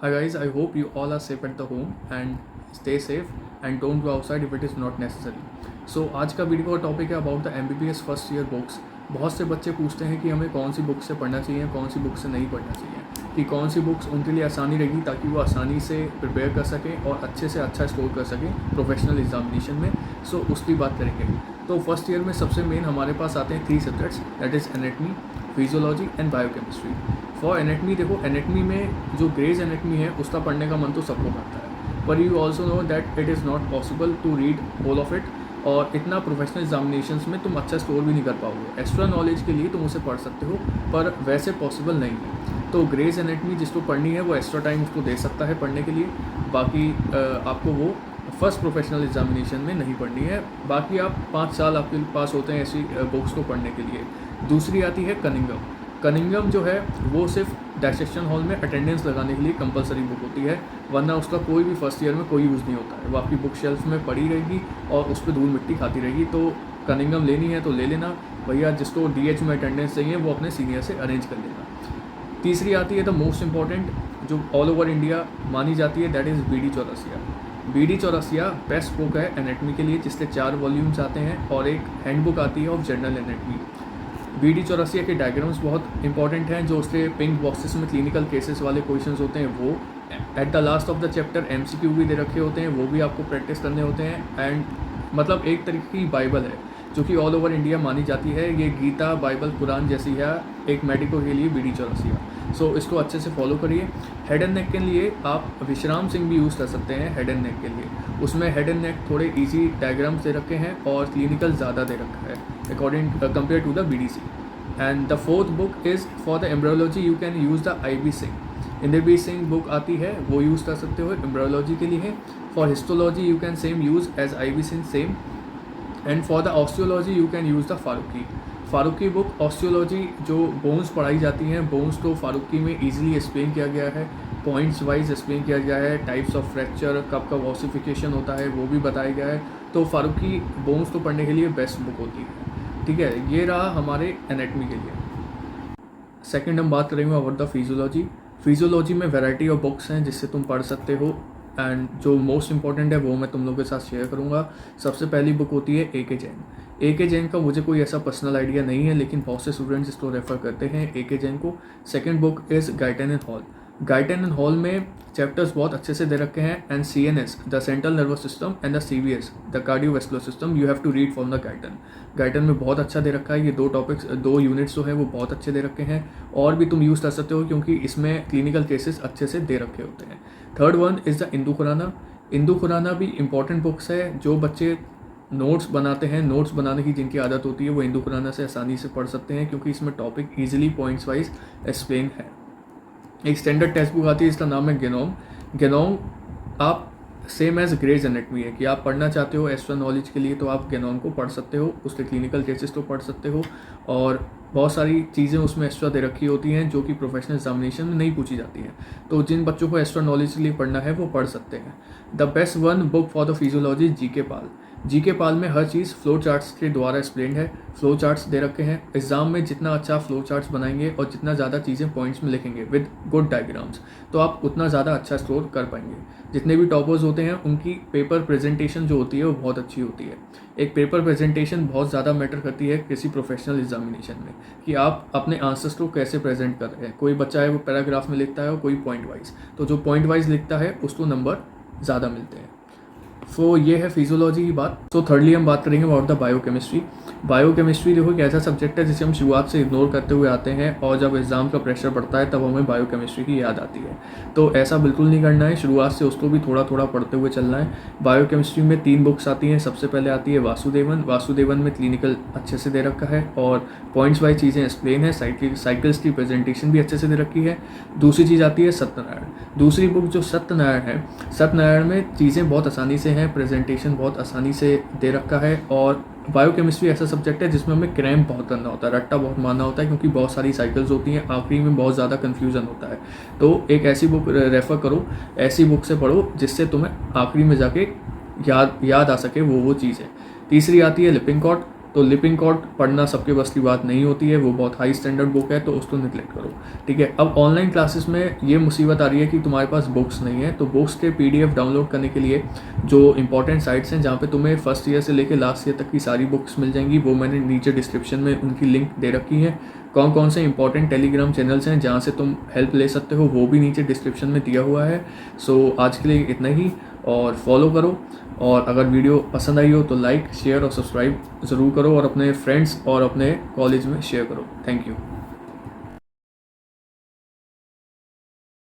Hi guys, I hope you all are safe at the home and stay safe and don't go outside if it is not necessary. So आज का video का topic है about the MBBS first year books. बहुत से बच्चे पूछते हैं कि हमें कौन सी बुक से पढ़ना चाहिए, कौन सी बुक से नहीं पढ़ना चाहिए, कि कौन सी बुक्स उनके लिए आसानी रहेगी ताकि वो आसानी से प्रिपेयर कर सकें और अच्छे से अच्छा स्कोर कर सकें प्रोफेशनल एग्जामिनेशन में। सो उसकी बात करेंगे। तो फर्स्ट ईयर में सबसे मेन हमारे पास आते हैं 3 subjects, that is anatomy, physiology and biochemistry. For anatomy देखो, एनाटमी में जो ग्रेज एनाटमी है उसका पढ़ने का मन तो सबको करता है, पर you also know that it is not possible to read all of it, और इतना प्रोफेशनल एग्जामिनेशंस में तुम अच्छा स्कोर भी नहीं कर पाओगे। एक्स्ट्रा नॉलेज के लिए तुम उसे पढ़ सकते हो पर वैसे पॉसिबल नहीं है। तो ग्रेज एनाटमी जिसको पढ़नी है वो एक्स्ट्रा टाइम उसको दे सकता है पढ़ने के लिए, बाकी आपको वो फर्स्ट प्रोफेशनल एग्जामिनेशन में नहीं पढ़नी है। बाकी आप 5 साल आपके पास होते हैं ऐसी बुक्स को पढ़ने के लिए। दूसरी आती है कनिंगम। कनिंगम जो है वो सिर्फ डायसेक्शन हॉल में अटेंडेंस लगाने के लिए कंपलसरी बुक होती है, वरना उसका कोई भी फर्स्ट ईयर में कोई यूज़ नहीं होता है। वो आपकी बुक शेल्फ में पड़ी रहेगी और उस पर धूल मिट्टी खाती रहेगी। तो कनिंगम लेनी है तो ले लेना भैया, जिसको DH में अटेंडेंस चाहिए वो अपने सीनियर से अरेंज कर लेना। तीसरी आती है द मोस्ट इंपॉर्टेंट, जो ऑल ओवर इंडिया मानी जाती है, that is BD Chaurasia. BD Chaurasia best book है एनेटमी के लिए, जिसके 4 वॉल्यूम्स आते हैं और एक हैंडबुक आती है of general anatomy. BD Chaurasia के डायग्राम्स बहुत इंपॉर्टेंट हैं, जो उसके पिंक बॉक्सेस में क्लिनिकल केसेस वाले क्वेश्चंस होते हैं वो at the last of the chapter MCQ भी दे रखे होते हैं, वो भी आपको प्रैक्टिस करने होते हैं। एंड मतलब एक तरीके की बाइबल है जो कि ऑल ओवर इंडिया मानी जाती है। ये गीता, बाइबल, कुरान जैसी है एक मेडिको के लिए BD चौरसिया। सो इसको अच्छे से फॉलो करिए। हेड एंड नेक के लिए आप विश्राम सिंह भी यूज़ कर सकते हैं हेड एंड नेक के लिए। उसमें हेड एंड नेक थोड़े इजी डायग्राम्स दे रखे हैं और क्लिनिकल ज़्यादा दे रखा है according compare to the BDC। And the fourth book is for the embryology, you can use the IB Singh. Inderbir Singh book आती है वो यूज़ कर सकते हो, एम्ब्रियोलॉजी के लिए है। For histology you can same use as IB Singh same. And for the osteology you can use the Farooqui book. Osteology जो बोन्स पढ़ाई जाती हैं, बोन्स को फारूकी में ईजिली एक्सप्लेन किया गया है, पॉइंट्स वाइज एक्सप्लेन किया गया है, टाइप्स ऑफ फ्रैक्चर, कब कब ऑसिफिकेशन होता है वो भी बताया गया है। तो फारूकी बोन्स तो पढ़ने के लिए बेस्ट बुक होती है। ठीक है, ये रहा हमारे एनेटमी के लिए। सेकंड हम बात करेंगे अबाउट द फिजियोलॉजी। फिजियोलॉजी में वैरायटी ऑफ बुक्स हैं जिससे तुम पढ़ सकते हो, एंड जो मोस्ट इंपॉर्टेंट है वो मैं तुम लोगों के साथ शेयर करूंगा। सबसे पहली बुक होती है AK जैन। AK जैन का मुझे कोई ऐसा पर्सनल आइडिया नहीं है, लेकिन बहुत से स्टूडेंट्स इसको रेफर करते हैं AK जैन को। Second book is Guyton and Hall. Guyton and Hall में चैप्टर्स बहुत अच्छे से दे रखे हैं, and CNS the central nervous system and the CVS the cardiovascular system you have to read from the Guyton. Guyton में बहुत अच्छा दे रखा है। ये 2 टॉपिक्स, 2 यूनिट्स जो है वो बहुत अच्छे दे रखे हैं, और भी तुम यूज़ कर सकते हो क्योंकि इसमें क्लिनिकल केसेस अच्छे से दे रखे होते हैं। Third one is the Indu Khurana. Indu Khurana भी इंपॉर्टेंट बुक्स है। जो बच्चे नोट्स बनाते हैं, नोट्स बनाने की जिनकी आदत होती है वो इंदू खुराना से आसानी से पढ़ सकते हैं क्योंकि इसमें topic easily points wise explain है। एक स्टैंडर्ड टेक्स्ट बुक आती है, इसका नाम है गेनोम। गेनोम आप सेम एज ग्रेज एनेटमी है कि आप पढ़ना चाहते हो एक्स्ट्रा नॉलेज के लिए तो आप गेनोम को पढ़ सकते हो, उसके क्लिनिकल केसेस तो पढ़ सकते हो, और बहुत सारी चीज़ें उसमें एक्स्ट्रा दे रखी होती हैं जो कि प्रोफेशनल एग्जामिनेशन में नहीं पूछी जाती हैं। तो जिन बच्चों को एक्स्ट्रा नॉलेज के लिए पढ़ना है वो पढ़ सकते हैं। The best one book for the physiology GK Pal. GK पाल में हर चीज़ फ्लो चार्ट्स के द्वारा एक्सप्लेन है। फ्लो चार्ट्स दे रखे हैं। एग्जाम में जितना अच्छा फ्लो चार्ट्स बनाएंगे और जितना ज़्यादा चीज़ें पॉइंट्स में लिखेंगे विद गुड डायग्राम्स, तो आप उतना ज़्यादा अच्छा स्कोर कर पाएंगे। जितने भी टॉपर्स होते हैं उनकी पेपर प्रेजेंटेशन जो होती है वो बहुत अच्छी होती है। एक पेपर प्रेजेंटेशन बहुत ज़्यादा मैटर करती है किसी प्रोफेशनल एग्जामिनेशन में, कि आप अपने आंसर्स को कैसे प्रेजेंट कर रहे हैं। कोई बच्चा है वो पैराग्राफ में लिखता है और कोई पॉइंट वाइज, तो जो पॉइंट वाइज लिखता है उसको नंबर ज़्यादा मिलते हैं। सो ये है फिजियोलॉजी की बात। सो थर्डली हम बात करेंगे अबाउट द बायोकेमिस्ट्री। बायोकेमिस्ट्री देखो एक ऐसा सब्जेक्ट है जिसे हम शुरुआत से इग्नोर करते हुए आते हैं, और जब एग्जाम का प्रेशर बढ़ता है तब हमें बायोकेमिस्ट्री की याद आती है। तो ऐसा बिल्कुल नहीं करना है, शुरुआत से उसको भी थोड़ा थोड़ा पढ़ते हुए चलना है। बायोकेमिस्ट्री में 3 बुक्स आती हैं। सबसे पहले आती है वासुदेवन। वासुदेवन में क्लिनिकल अच्छे से दे रखा है और पॉइंट्स वाइज चीज़ें एक्सप्लेन है, साइकिल्स की प्रेजेंटेशन भी अच्छे से दे रखी है। दूसरी चीज़ आती है सत्यनारायण। दूसरी बुक जो सत्यनारायण है, सत्यनारायण में चीज़ें बहुत आसानी से हैं, प्रेजेंटेशन बहुत आसानी से दे रखा है। और बायोकेमिस्ट्री ऐसा सब्जेक्ट है जिसमें हमें क्रैम्प बहुत करना होता है, रट्टा बहुत मारना होता है, क्योंकि बहुत सारी साइकिल्स होती हैं, आखिरी में बहुत ज़्यादा कन्फ्यूजन होता है। तो एक ऐसी बुक रेफ़र करो, ऐसी बुक से पढ़ो जिससे तुम्हें आखिरी में जाके याद आ सके वो चीज़ें। तीसरी आती है लिपिंकॉट। तो लिपिंग कॉड पढ़ना सबके बस की बात नहीं होती है, वो बहुत हाई स्टैंडर्ड बुक है, तो उसको निगलेक्ट करो, ठीक है। अब ऑनलाइन क्लासेस में ये मुसीबत आ रही है कि तुम्हारे पास बुक्स नहीं है, तो बुक्स के PDF डाउनलोड करने के लिए जो इंपॉर्टेंट साइट्स हैं जहाँ पे तुम्हें फर्स्ट ईयर से लेकर लास्ट ईयर तक की सारी बुक्स मिल जाएंगी, वो मैंने नीचे डिस्क्रिप्शन में उनकी लिंक दे रखी है। कौन कौन से इंपॉर्टेंट टेलीग्राम चैनल्स हैं जहाँ से तुम हेल्प ले सकते हो, वो भी नीचे डिस्क्रिप्शन में दिया हुआ है। सो आज के लिए इतना ही, और फॉलो करो, और अगर वीडियो पसंद आई हो तो लाइक, शेयर और सब्सक्राइब ज़रूर करो, और अपने फ्रेंड्स और अपने कॉलेज में शेयर करो। Thank you.